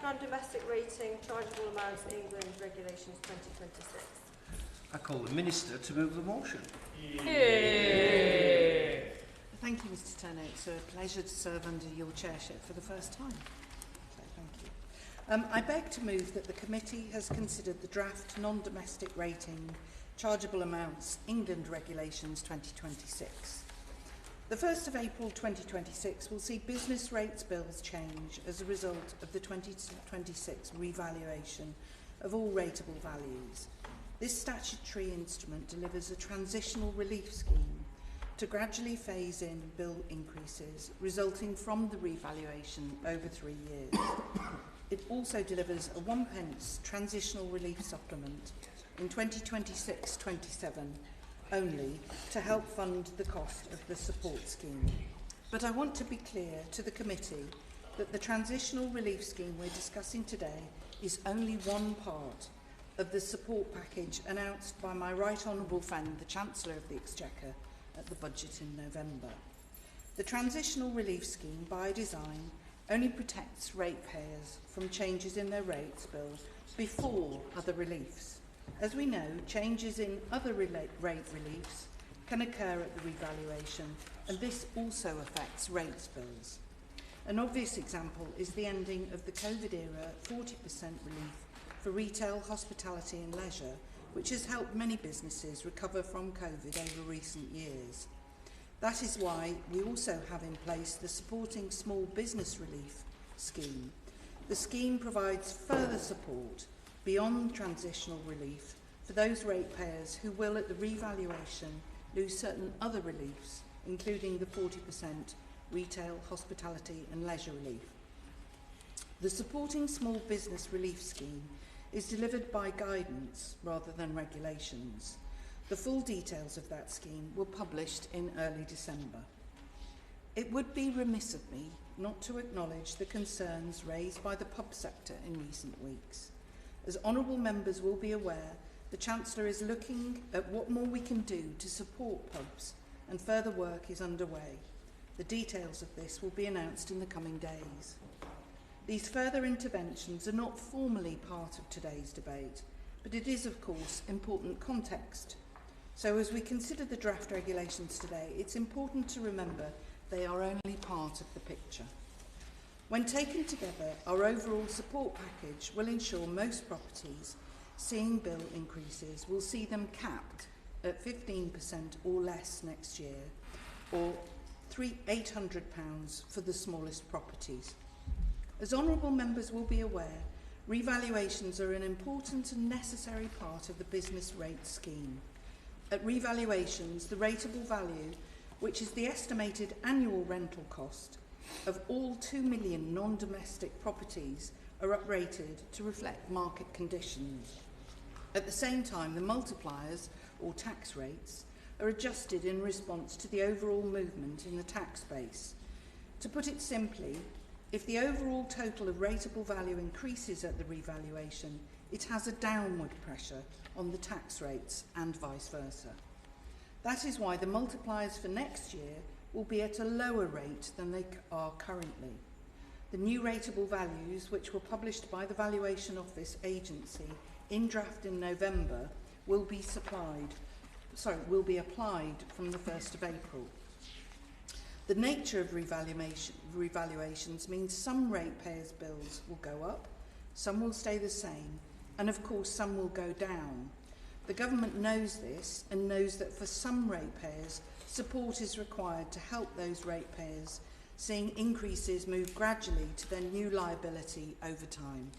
Non-domestic rating, chargeable amounts, England regulations 2026. I call the Minister to move the motion. Yay. Thank you, Mr Turner. It's a pleasure to serve under your chairship for the first time. So thank you. I beg to move that the committee has considered the draft non-domestic rating, chargeable amounts, England regulations 2026. The 1st of April 2026 will see business rates bills change as a result of the 2026 revaluation of all rateable values. This statutory instrument delivers a transitional relief scheme to gradually phase in bill increases resulting from the revaluation over 3 years. It also delivers a 1p transitional relief supplement in 2026-27 only to help fund the cost of the support scheme. But I want to be clear to the committee that the transitional relief scheme we're discussing today is only one part of the support package announced by my right honourable friend, the Chancellor of the Exchequer, at the budget in November. The transitional relief scheme, by design, only protects ratepayers from changes in their rates bill before other reliefs. As we know, changes in other rate reliefs can occur at the revaluation, and this also affects rates bills. An obvious example is the ending of the COVID-era 40% relief for retail, hospitality and leisure, which has helped many businesses recover from COVID over recent years. That is why we also have in place the Supporting Small Business Relief scheme. The scheme provides further support beyond transitional relief for those ratepayers who will at the revaluation lose certain other reliefs, including the 40% retail, hospitality and leisure relief. The Supporting Small Business Relief scheme is delivered by guidance rather than regulations. The full details of that scheme were published in early December. It would be remiss of me not to acknowledge the concerns raised by the pub sector in recent weeks. As honourable members will be aware, the Chancellor is looking at what more we can do to support pubs, and further work is underway. The details of this will be announced in the coming days. These further interventions are not formally part of today's debate, but it is, of course, important context. So as we consider the draft regulations today, it's important to remember they are only part of the picture. When taken together, our overall support package will ensure most properties seeing bill increases will see them capped at 15% or less next year, or £800 for the smallest properties. As honourable members will be aware, revaluations are an important and necessary part of the business rate scheme. At revaluations, the rateable value, which is the estimated annual rental cost of all 2 million non-domestic properties, are uprated to reflect market conditions. At the same time, the multipliers, or tax rates, are adjusted in response to the overall movement in the tax base. To put it simply, if the overall total of rateable value increases at the revaluation, it has a downward pressure on the tax rates and vice versa. That is why the multipliers for next year will be at a lower rate than they are currently. The new rateable values, which were published by the Valuation Office Agency in draft in November, will be applied from the 1st of April. The nature of revaluations means some ratepayers' bills will go up, some will stay the same, and of course some will go down. The government knows this and knows that for some ratepayers, support is required to help those ratepayers seeing increases move gradually to their new liability over time.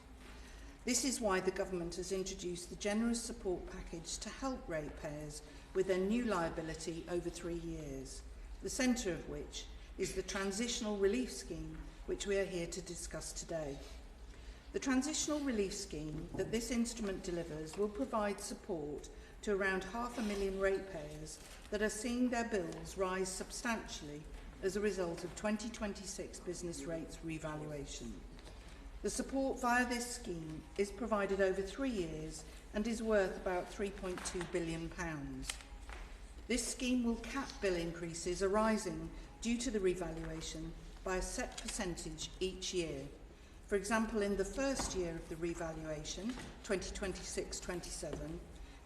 This is why the government has introduced the generous support package to help ratepayers with their new liability over 3 years, the centre of which is the Transitional Relief Scheme, which we are here to discuss today. The Transitional Relief Scheme that this instrument delivers will provide support to around 500,000 ratepayers that are seeing their bills rise substantially as a result of 2026 business rates revaluation. The support via this scheme is provided over 3 years and is worth about £3.2 billion. This scheme will cap bill increases arising due to the revaluation by a set percentage each year. For example, in the first year of the revaluation, 2026-27,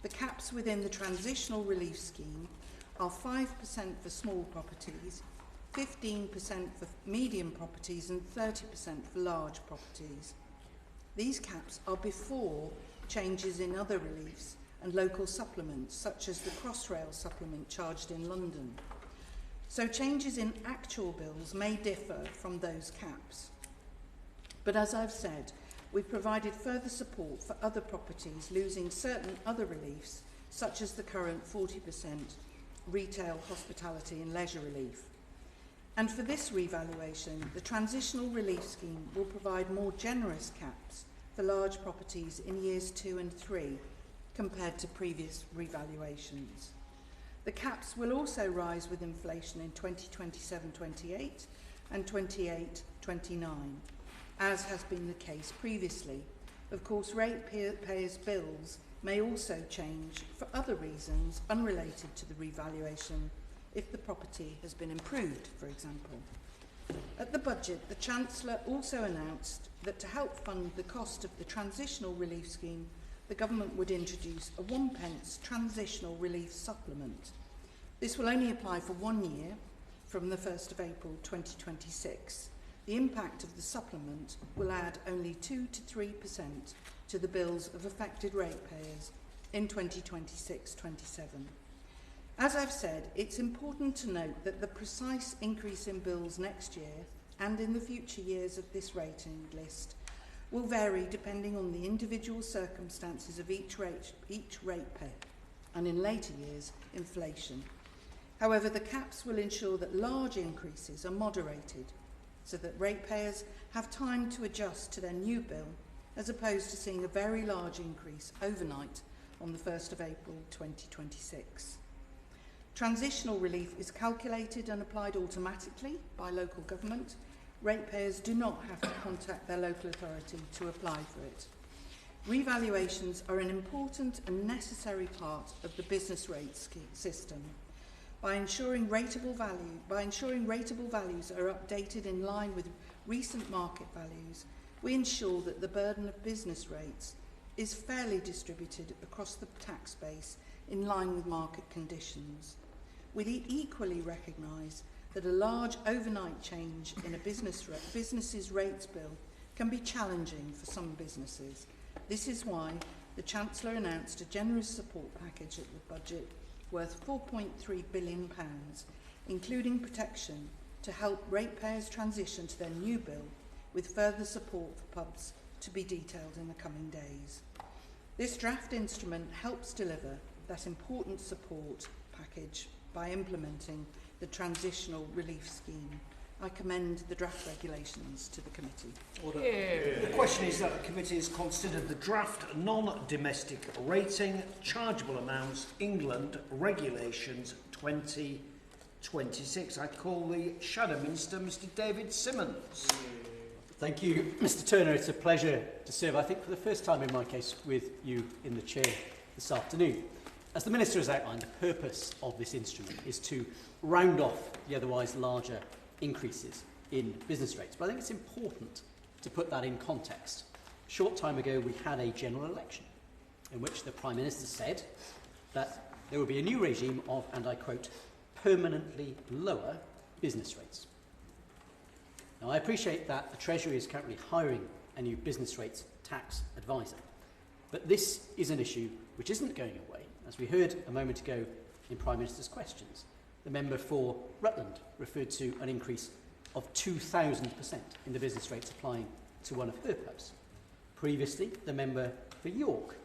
the caps within the transitional relief scheme are 5% for small properties, 15% for medium properties and 30% for large properties. These caps are before changes in other reliefs and local supplements, such as the Crossrail supplement charged in London. So changes in actual bills may differ from those caps. But as I've said, we've provided further support for other properties losing certain other reliefs, such as the current 40% retail, hospitality and leisure relief. And for this revaluation, the transitional relief scheme will provide more generous caps for large properties in years 2 and 3 compared to previous revaluations. The caps will also rise with inflation in 2027-28 and 28-29, as has been the case previously. Of course, ratepayers' bills may also change for other reasons unrelated to the revaluation if the property has been improved, for example. At the budget, the Chancellor also announced that to help fund the cost of the transitional relief scheme, the government would introduce a 1p transitional relief supplement. This will only apply for 1 year from the 1st of April 2026. The impact of the supplement will add only 2 to 3% to the bills of affected ratepayers in 2026-27. As I've said, it's important to note that the precise increase in bills next year and in the future years of this rating list will vary depending on the individual circumstances of each ratepayer and in later years, inflation. However, the caps will ensure that large increases are moderated so that ratepayers have time to adjust to their new bill as opposed to seeing a very large increase overnight on the 1st of April 2026. Transitional relief is calculated and applied automatically by local government. Ratepayers do not have to contact their local authority to apply for it. Revaluations are an important and necessary part of the business rate system. By ensuring rateable values are updated in line with recent market values, we ensure that the burden of business rates is fairly distributed across the tax base in line with market conditions. We equally recognise that a large overnight change in a business's rates bill can be challenging for some businesses. This is why the Chancellor announced a generous support package at the budget worth £4.3 billion, including protection to help ratepayers transition to their new bill, with further support for pubs to be detailed in the coming days. This draft instrument helps deliver that important support package by implementing the transitional relief scheme. I commend the draft regulations to the committee. Order. The question is that the committee has considered the draft non-domestic rating, chargeable amounts, England regulations 2026. I call the Shadow Minister, Mr. David Simmons. Thank you, Mr. Turner. It's a pleasure to serve, I think, for the first time in my case, with you in the chair this afternoon. As the Minister has outlined, the purpose of this instrument is to round off the otherwise larger increases in business rates. But I think it's important to put that in context. A short time ago, we had a general election in which the Prime Minister said that there would be a new regime of, and I quote, permanently lower business rates. Now, I appreciate that the Treasury is currently hiring a new business rates tax advisor, but this is an issue which isn't going away. As we heard a moment ago in Prime Minister's questions, the member for Rutland referred to an increase of 2,000% in the business rates applying to one of her pubs. Previously, the member for York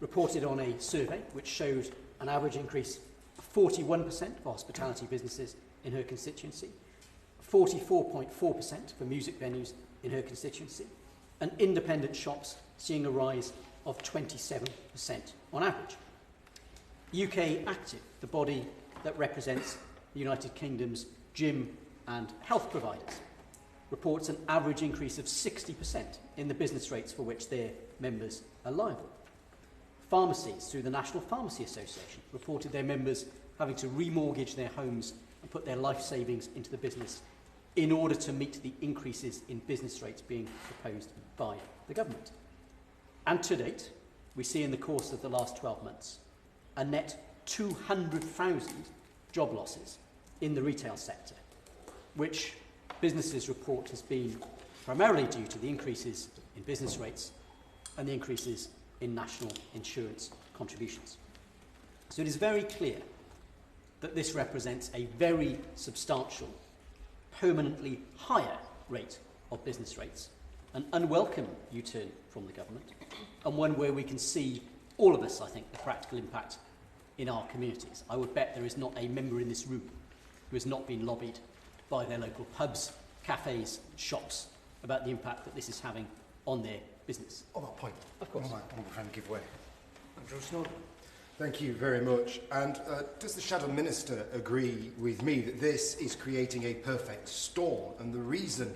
reported on a survey which showed an average increase of 41% for hospitality businesses in her constituency, 44.4% for music venues in her constituency, and independent shops seeing a rise of 27% on average. UK Active, the body that represents the United Kingdom's gym and health providers, reports an average increase of 60% in the business rates for which their members are liable. Pharmacies, through the National Pharmacy Association, reported their members having to remortgage their homes and put their life savings into the business in order to meet the increases in business rates being proposed by the government. And to date, we see in the course of the last 12 months a net 200,000 job losses in the retail sector, which businesses report has been primarily due to the increases in business rates and the increases in national insurance contributions. So it is very clear that this represents a very substantial, permanently higher rate of business rates, an unwelcome U-turn from the government, and one where we can see, all of us, I think, the practical impact in our communities. I would bet there is not a member in this room who has not been lobbied by their local pubs, cafes, shops about the impact that this is having on their business. On that point, Of course. I want to try and give way. Andrew Snowden. Thank you very much. And does the Shadow Minister agree with me that this is creating a perfect storm, and the reason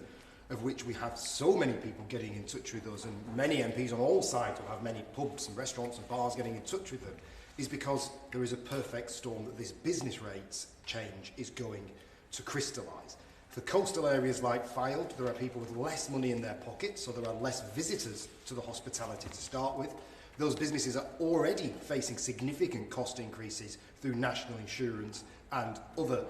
of which we have so many people getting in touch with us, and many MPs on all sides will have many pubs and restaurants and bars getting in touch with them, is because there is a perfect storm that this business rates change is going to crystallise. For coastal areas like Fylde, there are people with less money in their pockets, so there are less visitors to the hospitality to start with. Those businesses are already facing significant cost increases through national insurance and other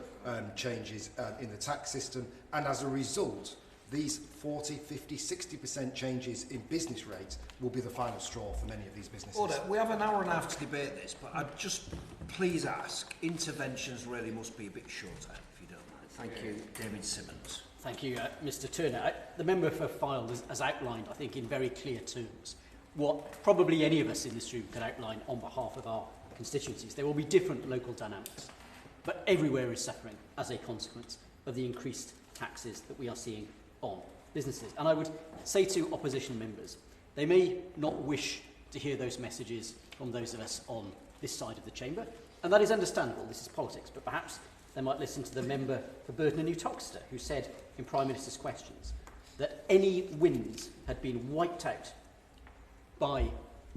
changes in the tax system, and as a result, these 40, 50, 60% changes in business rates will be the final straw for many of these businesses. Order. We have an hour and a half to debate this, but I'd just please ask, interventions really must be a bit shorter, if you don't mind. Thank you, David Simmons. Thank you, Mr Turner. The member for Fylde has outlined, I think, in very clear terms, what probably any of us in this room could outline on behalf of our constituencies. There will be different local dynamics, but everywhere is suffering as a consequence of the increased taxes that we are seeing on businesses. And I would say to opposition members, they may not wish to hear those messages from those of us on this side of the chamber, and that is understandable, this is politics, but perhaps they might listen to the member for Burton and New Toxteth, who said in Prime Minister's questions that any wins had been wiped out by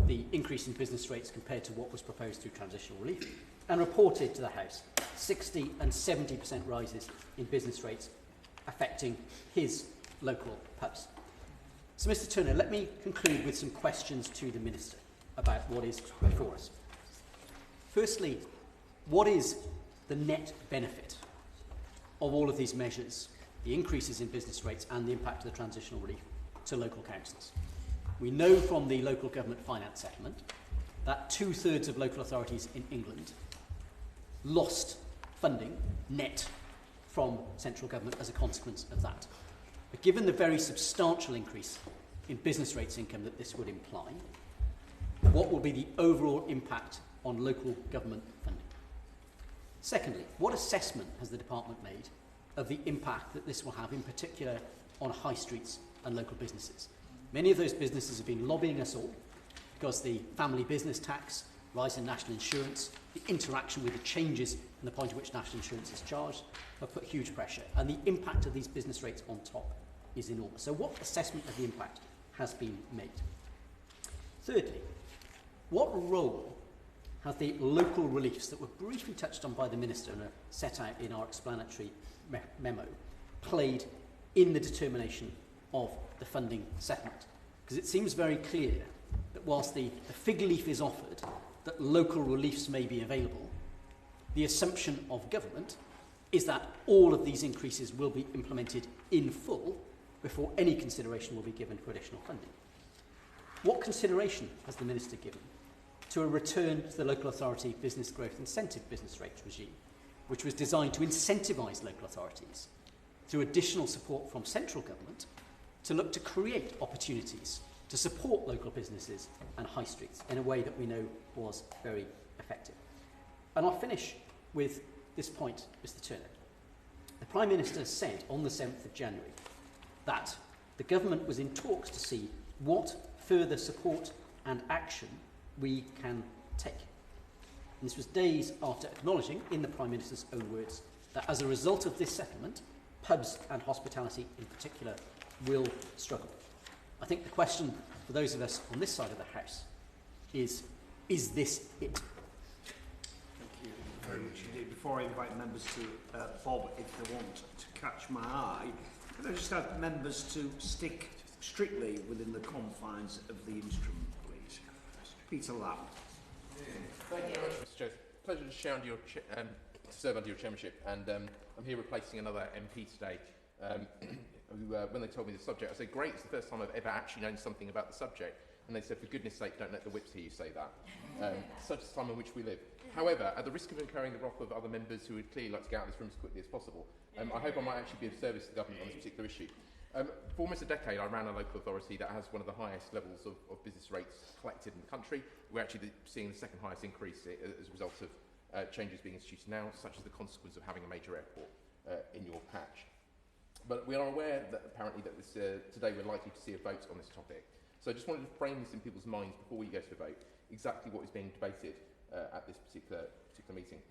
the increase in business rates compared to what was proposed through transitional relief, and reported to the House 60 and 70% rises in business rates affecting his local pubs. So, Mr Turner, let me conclude with some questions to the Minister about what is before us. Firstly, what is the net benefit of all of these measures, the increases in business rates and the impact of the transitional relief to local councils? We know from the local government finance settlement that 2/3 of local authorities in England lost funding net from central government as a consequence of that. But given the very substantial increase in business rates income that this would imply, what will be the overall impact on local government funding? Secondly, what assessment has the department made of the impact that this will have in particular on high streets and local businesses? Many of those businesses have been lobbying us all because the family business tax, rise in national insurance, the interaction with the changes and the point at which national insurance is charged have put huge pressure, and the impact of these business rates on top is enormous. So what assessment of the impact has been made? Thirdly, what role have the local reliefs that were briefly touched on by the Minister and are set out in our explanatory memo played in the determination of the funding settlement? Because it seems very clear that whilst the fig leaf is offered that local reliefs may be available, the assumption of government is that all of these increases will be implemented in full before any consideration will be given for additional funding. What consideration has the Minister given to a return to the local authority business growth incentive business rates regime, which was designed to incentivise local authorities through additional support from central government to look to create opportunities to support local businesses and high streets in a way that we know was very effective? And I'll finish with this point, Mr Turner. The Prime Minister said on the 7th of January that the government was in talks to see what further support and action we can take. And this was days after acknowledging, in the Prime Minister's own words, that as a result of this settlement, pubs and hospitality in particular will struggle. I think the question for those of us on this side of the House is this it? Thank you very which you did before I invite members to bob if they want to catch my eye, could I just have members to stick strictly within the confines of the instrument, please? Peter Lamb. Thank you very much, Mr. Chair. Pleasure to share under your to serve under your chairmanship, and I'm here replacing another MP today. Who, when they told me the subject, I said, "Great! It's the first time I've ever actually known something about the subject." And they said, "For goodness' sake, don't let the whips hear you say that." Such a time in which we live. However, at the risk of incurring the wrath of other members who would clearly like to get out of this room as quickly as possible, I hope I might actually be of service to the government on this particular issue. For almost a decade, I ran a local authority that has one of the highest levels of business rates collected in the country. We're actually seeing the second highest increase as a result of changes being instituted now, such as the consequence of having a major airport in your patch. But we are aware that apparently that today we're likely to see a vote on this topic. So I just wanted to frame this in people's minds before we go to the vote, exactly what is being debated at this particular meeting.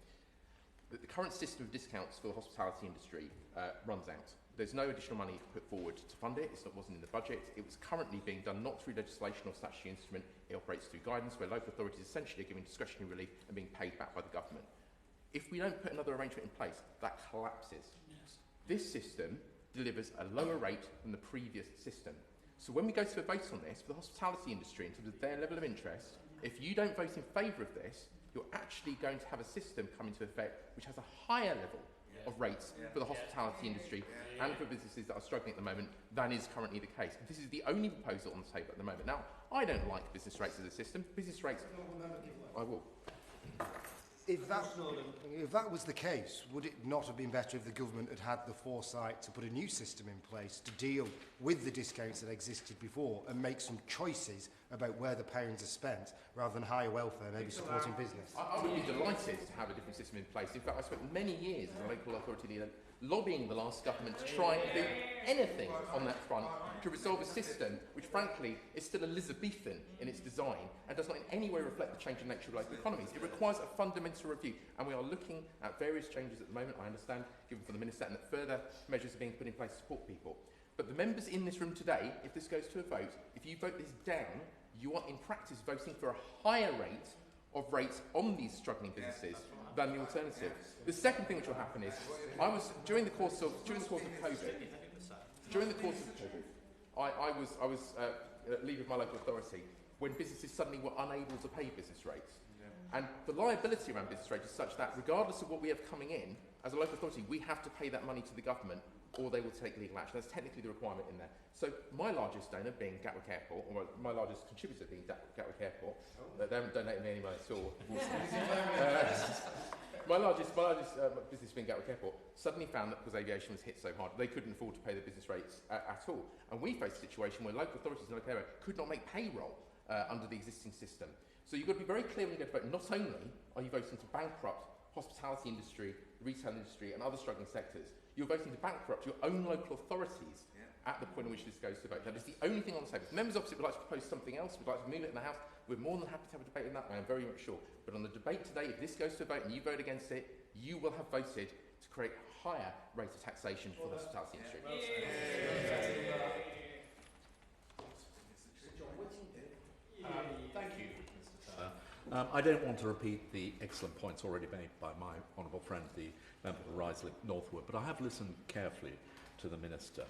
The current system of discounts for the hospitality industry runs out. There's no additional money put forward to fund it. It wasn't in the budget. It was currently being done not through legislation or statutory instrument. It operates through guidance, where local authorities essentially are giving discretionary relief and being paid back by the government. If we don't put another arrangement in place, that collapses. Yes. This system delivers a lower rate than the previous system. So when we go to a vote on this, for the hospitality industry, in terms of their level of interest, if you don't vote in favour of this, you're actually going to have a system come into effect which has a higher level of rates for the hospitality industry and for businesses that are struggling at the moment than is currently the case. This is the only proposal on the table at the moment. Now, I don't like business rates as a system. Business rates... I will. If that was the case, would it not have been better if the government had had the foresight to put a new system in place to deal with the discounts that existed before and make some choices about where the pounds are spent, rather than higher welfare, maybe supporting business? I would be delighted to have a different system in place. In fact, I spent many years as a local authority leader lobbying the last government to try and do anything on that front to resolve a system which, frankly, is still Elizabethan in its design and does not in any way reflect the changing nature of local economies. It requires a fundamental review, and we are looking at various changes at the moment, I understand, given from the Minister, and that further measures are being put in place to support people. But the members in this room today, if this goes to a vote, if you vote this down, you are in practice voting for a higher rate of rates on these struggling businesses than the alternative. The second thing which will happen is, during the course of COVID, I was leader of my local authority when businesses suddenly were unable to pay business rates. And the liability around business rates is such that, regardless of what we have coming in, as a local authority, we have to pay that money to the government, or they will take legal action. That's technically the requirement in there. So my largest donor being Gatwick Airport, or my largest contributor being Gatwick Airport, they haven't donated me any money at all. My largest business being Gatwick Airport suddenly found that because aviation was hit so hard, they couldn't afford to pay their business rates at all. And we faced a situation where local authorities in local area could not make payroll under the existing system. So you've got to be very clear when you go to vote. Not only are you voting to bankrupt hospitality industry, retail industry and other struggling sectors, you're voting to bankrupt your own local authorities at the point in which this goes to vote. That is the only thing on the table. If members opposite would like to propose something else, would like to move it in the House, we're more than happy to have a debate on that, I am very much sure. But on the debate today, if this goes to a vote and you vote against it, you will have voted to create a higher rate of taxation for the hospitality industry. Thank you, Mr. Turner. I don't want to repeat the excellent points already made by my honourable friend, the member for Ruislip Northwood, but I have listened carefully to the Minister.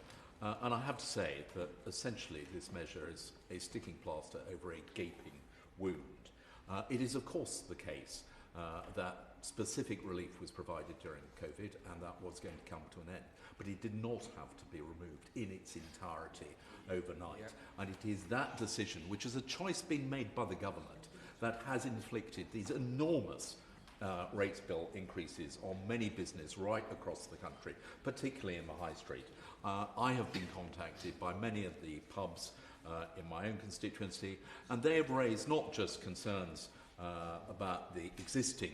And I have to say that essentially this measure is a sticking plaster over a gaping wound. It is, of course, the case that specific relief was provided during COVID, and that was going to come to an end. But it did not have to be removed in its entirety overnight. Yeah. And it is that decision, which is a choice being made by the government, that has inflicted these enormous rates bill increases on many business right across the country, particularly in the high street. I have been contacted by many of the pubs in my own constituency, and they have raised not just concerns about the existing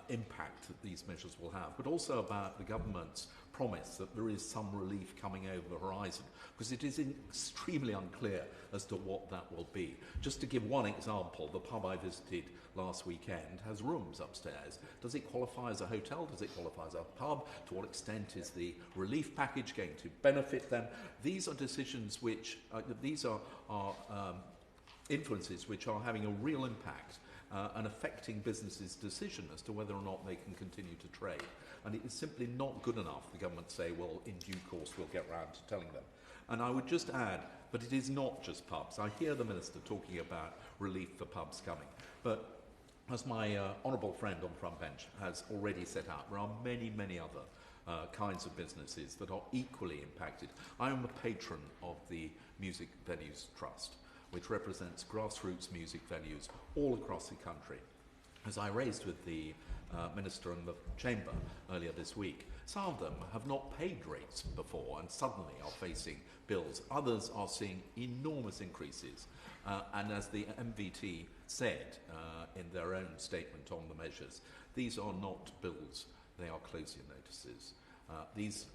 impact that these measures will have, but also about the government's promise that there is some relief coming over the horizon, because it is extremely unclear as to what that will be. Just to give one example, the pub I visited last weekend has rooms upstairs. Does it qualify as a hotel? Does it qualify as a pub? To what extent is the relief package going to benefit them? These are decisions which, these are influences which are having a real impact. and affecting businesses' decision as to whether or not they can continue to trade. And it is simply not good enough the government say, well, in due course we'll get round to telling them. And I would just add, but it is not just pubs. I hear the Minister talking about relief for pubs coming, but as my honourable friend on front bench has already set out, there are many, many other kinds of businesses that are equally impacted. I am a patron of the Music Venues Trust, which represents grassroots music venues all across the country. As I raised with the Minister in the Chamber earlier this week, some of them have not paid rates before and suddenly are facing bills. Others are seeing enormous increases. And as the MVT said in their own statement on the measures, these are not bills, they are closure notices. These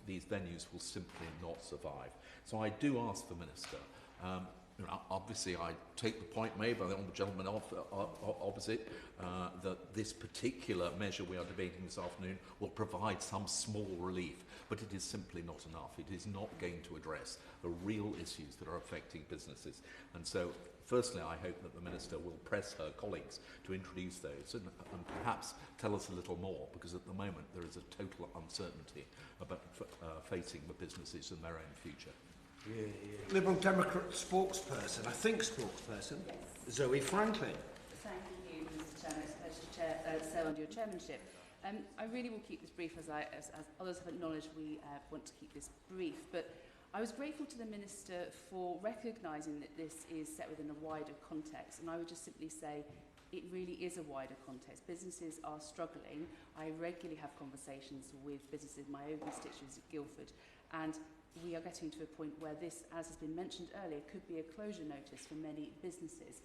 venues will simply not survive. So I do ask the Minister, obviously I take the point made by the Honourable Gentleman opposite that this particular measure we are debating this afternoon will provide some small relief, but it is simply not enough. It is not going to address the real issues that are affecting businesses. And so, firstly, I hope that the Minister will press her colleagues to introduce those and perhaps tell us a little more, because at the moment there is a total uncertainty about facing the businesses and their own future. Liberal Democrat spokesperson, Zoe Franklin. Thank you, Mr. Chairman. It's a pleasure to serve under your chairmanship. I really will keep this brief, as others have acknowledged. We want to keep this brief, but I was grateful to the Minister for recognising that this is set within a wider context, and I would just simply say it really is a wider context. Businesses are struggling. I regularly have conversations with businesses in my own constituency at Guildford, and we are getting to a point where this, as has been mentioned earlier, could be a closure notice for many businesses.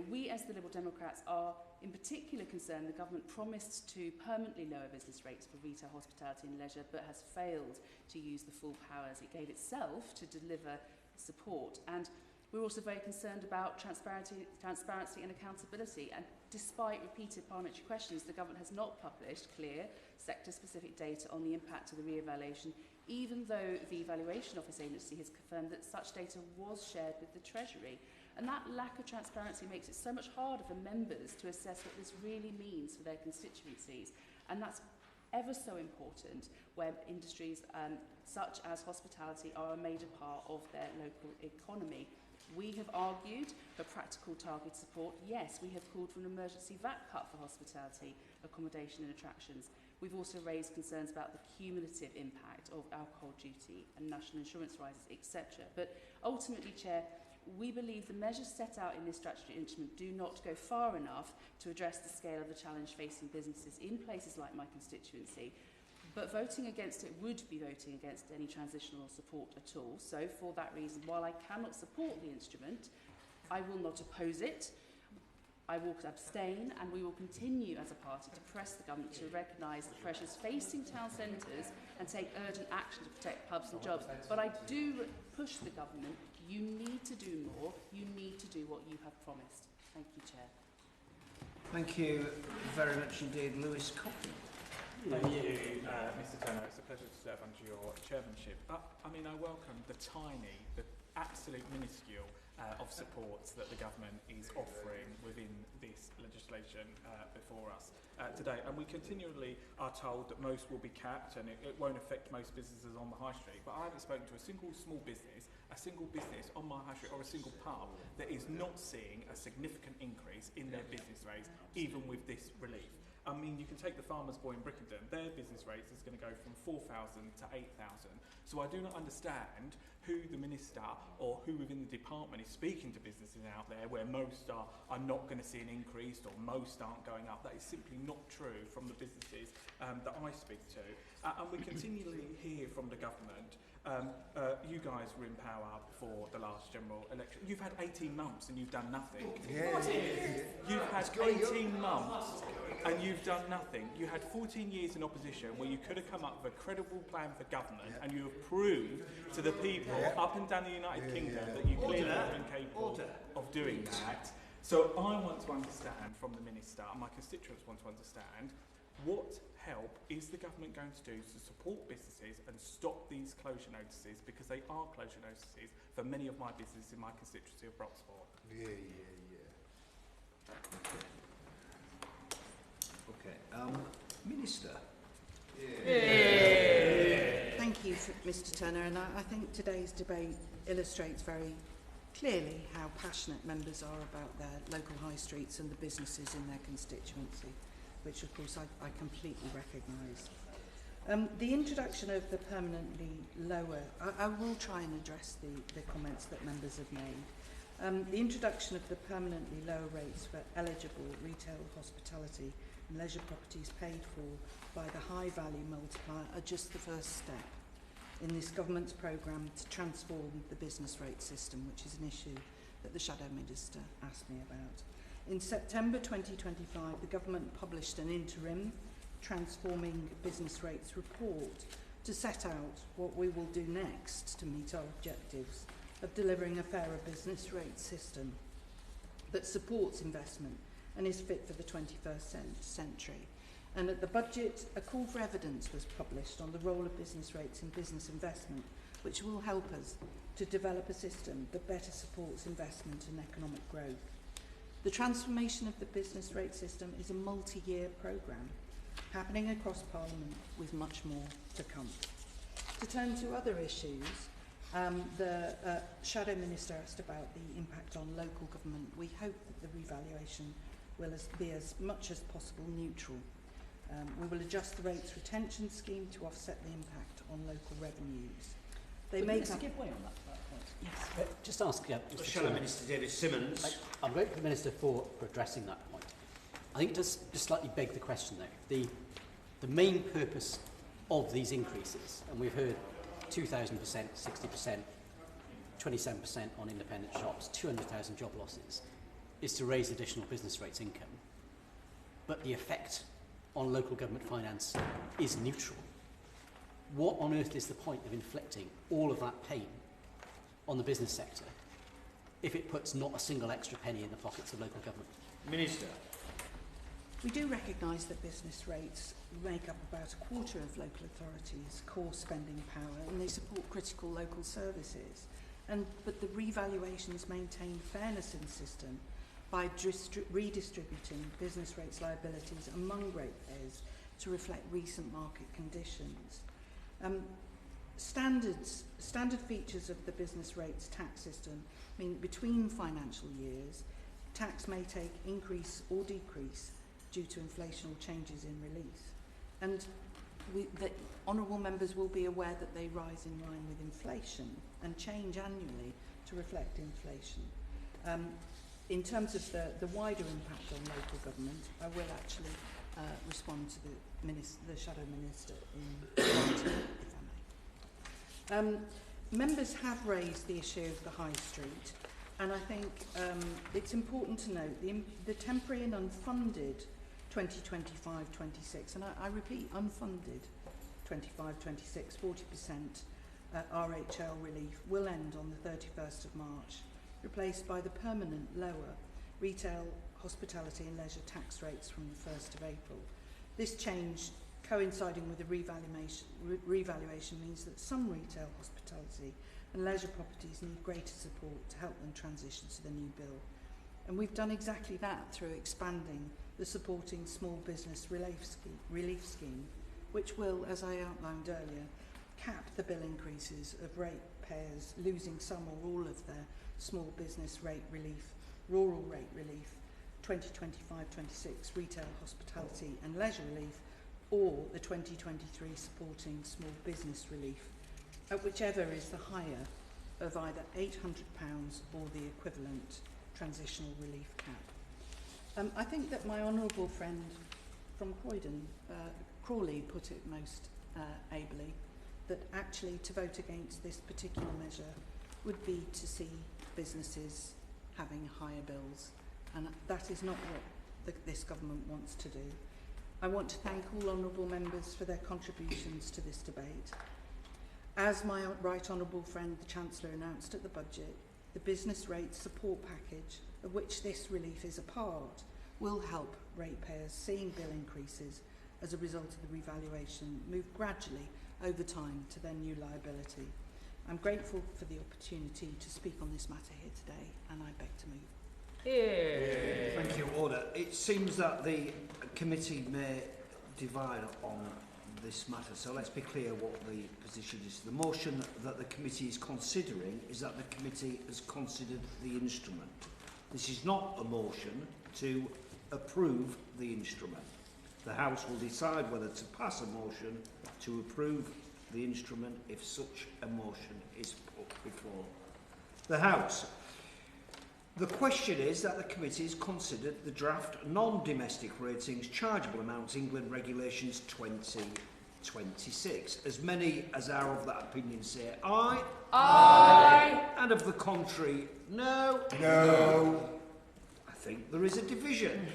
We as the Liberal Democrats are in particular concerned the government promised to permanently lower business rates for retail, hospitality and leisure, but has failed to use the full powers it gave itself to deliver support. And we're also very concerned about transparency and accountability. And despite repeated parliamentary questions, the government has not published clear sector-specific data on the impact of the re-evaluation, even though the Evaluation Office agency has confirmed that such data was shared with the Treasury. And that lack of transparency makes it so much harder for members to assess what this really means for their constituencies. And that's ever so important where industries such as hospitality are a major part of their local economy. We have argued for practical targeted support. Yes, we have called for an emergency VAT cut for hospitality, accommodation and attractions. We've also raised concerns about the cumulative impact of alcohol duty and national insurance rises, etc. But ultimately, Chair, we believe the measures set out in this statutory instrument do not go far enough to address the scale of the challenge facing businesses in places like my constituency. But voting against it would be voting against any transitional support at all. So for that reason, while I cannot support the instrument, I will not oppose it. I will abstain, and we will continue as a party to press the government to recognise the pressures facing town centres and take urgent action to protect pubs and jobs. But I do push the government, you need to do more, you need to do what you have promised. Thank you, Chair. Thank you very much indeed, Lewis Coffey. Thank you, Mr. Turner. It's a pleasure to serve under your chairmanship. I welcome the absolute minuscule of supports that the government is offering within this legislation before us today. And we continually are told that most will be capped and it won't affect most businesses on the high street. But I haven't spoken to a single small business, on my high street or a single pub that is not seeing a significant increase in their business rates, even with this relief. I mean, you can take the Farmer's Boy in Brickenden, their business rates is going to go from 4,000 to 8,000. So I do not understand who the Minister or who within the department is speaking to businesses out there where most are not going to see an increase or most aren't going up. That is simply not true from the businesses that I speak to. And we continually hear from the government, you guys were in power before the last general election. You've had 18 months and you've done nothing. You've had 18 months and you've done nothing. You had 14 years in opposition where you could have come up with a credible plan for government and you have proved to the people up and down the United Kingdom that you clearly are incapable of doing that. So I want to understand from the Minister, and my constituents want to understand, what help is the government going to do to support businesses and stop these closure notices, because they are closure notices for many of my businesses in my constituency of Broxbourne. Okay. Minister. Thank you, Mr Turner, and I think today's debate illustrates very clearly how passionate members are about their local high streets and the businesses in their constituency, which of course I completely recognise. The introduction of the permanently lower, I will try and address the comments that members have made. The introduction of the permanently lower rates for eligible retail, hospitality and leisure properties paid for by the high value multiplier are just the first step in this government's programme to transform the business rate system, which is an issue that the Shadow Minister asked me about. In September 2025, the government published an interim Transforming Business Rates report to set out what we will do next to meet our objectives of delivering a fairer business rate system that supports investment and is fit for the 21st century. And at the budget, a call for evidence was published on the role of business rates in business investment, which will help us to develop a system that better supports investment and economic growth. The transformation of the business rate system is a multi-year programme happening across Parliament with much more to come. To turn to other issues, the Shadow Minister asked about the impact on local government. We hope that the revaluation will be as much as possible neutral. We will adjust the rates retention scheme to offset the impact on local revenues. They may give way on that point. Yes. Just ask Shadow Minister David Simmons. I'm grateful to the Minister for addressing that point. I think it does just slightly beg the question though. The main purpose of these increases, and we've heard 2,000%, 60%, 27% on independent shops, 200,000 job losses, is to raise additional business rates income. But the effect on local government finance is neutral. What on earth is the point of inflicting all of that pain on the business sector if it puts not a single extra penny in the pockets of local government? Minister. We do recognise that business rates make up about a quarter of local authorities' core spending power, and they support critical local services. But the revaluations maintain fairness in the system by redistributing business rates liabilities among ratepayers to reflect recent market conditions. Standard features of the business rates tax system mean between financial years, tax may take increase or decrease due to inflational changes in release. And the honourable members will be aware that they rise in line with inflation and change annually to reflect inflation. In terms of the wider impact on local government, I will actually respond to the Shadow Minister in writing, if I may. Members have raised the issue of the High Street, and I think it's important to note the temporary and unfunded 2025-26, and I repeat, unfunded 25-26, 40% RHL relief will end on the 31st of March, replaced by the permanent lower retail, hospitality and leisure tax rates from the 1st of April. This change, coinciding with the revaluation, means that some retail, hospitality and leisure properties need greater support to help them transition to the new bill. And we've done exactly that through expanding the supporting small business relief scheme, which will, as I outlined earlier, cap the bill increases of ratepayers losing some or all of their small business rate relief, rural rate relief, 2025-26 retail, hospitality and leisure relief, or the 2023 supporting small business relief, at whichever is the higher of either £800 or the equivalent transitional relief cap. I think that my honourable friend from Croydon, Crawley, put it most ably, that actually to vote against this particular measure would be to see businesses having higher bills, and that is not what this government wants to do. I want to thank all honourable members for their contributions to this debate. As my right honourable friend the Chancellor announced at the budget, the business rates support package, of which this relief is a part, will help ratepayers seeing bill increases as a result of the revaluation move gradually over time to their new liability. I'm grateful for the opportunity to speak on this matter here today, and I beg to move. Thank you. Order. It seems that the committee may divide on this matter, so let's be clear what the position is. The motion that the committee is considering is that the committee has considered the instrument. This is not a motion to approve the instrument. The House will decide whether to pass a motion to approve the instrument if such a motion is put before the House. The question is that the committee has considered the draft non-domestic ratings chargeable amounts England Regulations 2026. As many as are of that opinion say aye. Aye. And of the contrary, no. No. I think there is a division.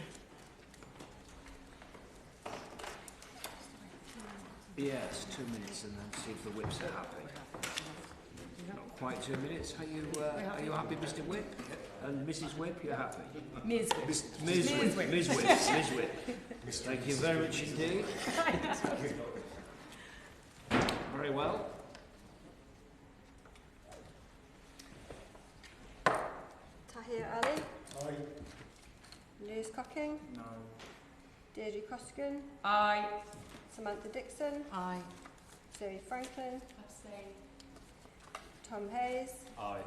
Yes, 2 minutes and then see if the whips are happy. Not quite 2 minutes. Are you happy, Mr. Whip? And Mrs. Whip, you're happy? Ms. Ms. Whip. Ms. Whip. Ms. Whip. Thank you very much indeed. Very well. Tahir Ali. Aye. Liz Cocking. No. Deirdre Costigan. Aye. Samantha Dixon. Aye. Zoe Franklin. Abstain. Tom Hayes. Aye.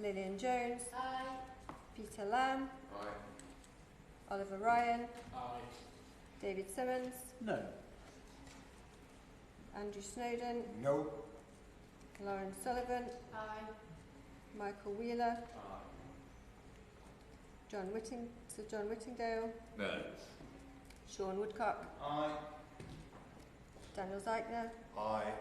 Lillian Jones. Aye. Peter Lamb. Aye. Oliver Ryan. Aye. David Simmons. No. Andrew Snowden. No. Lauren Sullivan. Aye. Michael Wheeler. Sir John Whittingdale. No. Sean Woodcock. Aye. Daniel Zeichner. Aye.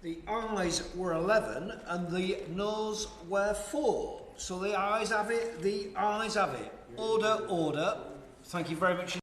The ayes were 11 and the noes were 4. So the ayes have it, the ayes have it. Order, order. Thank you very much.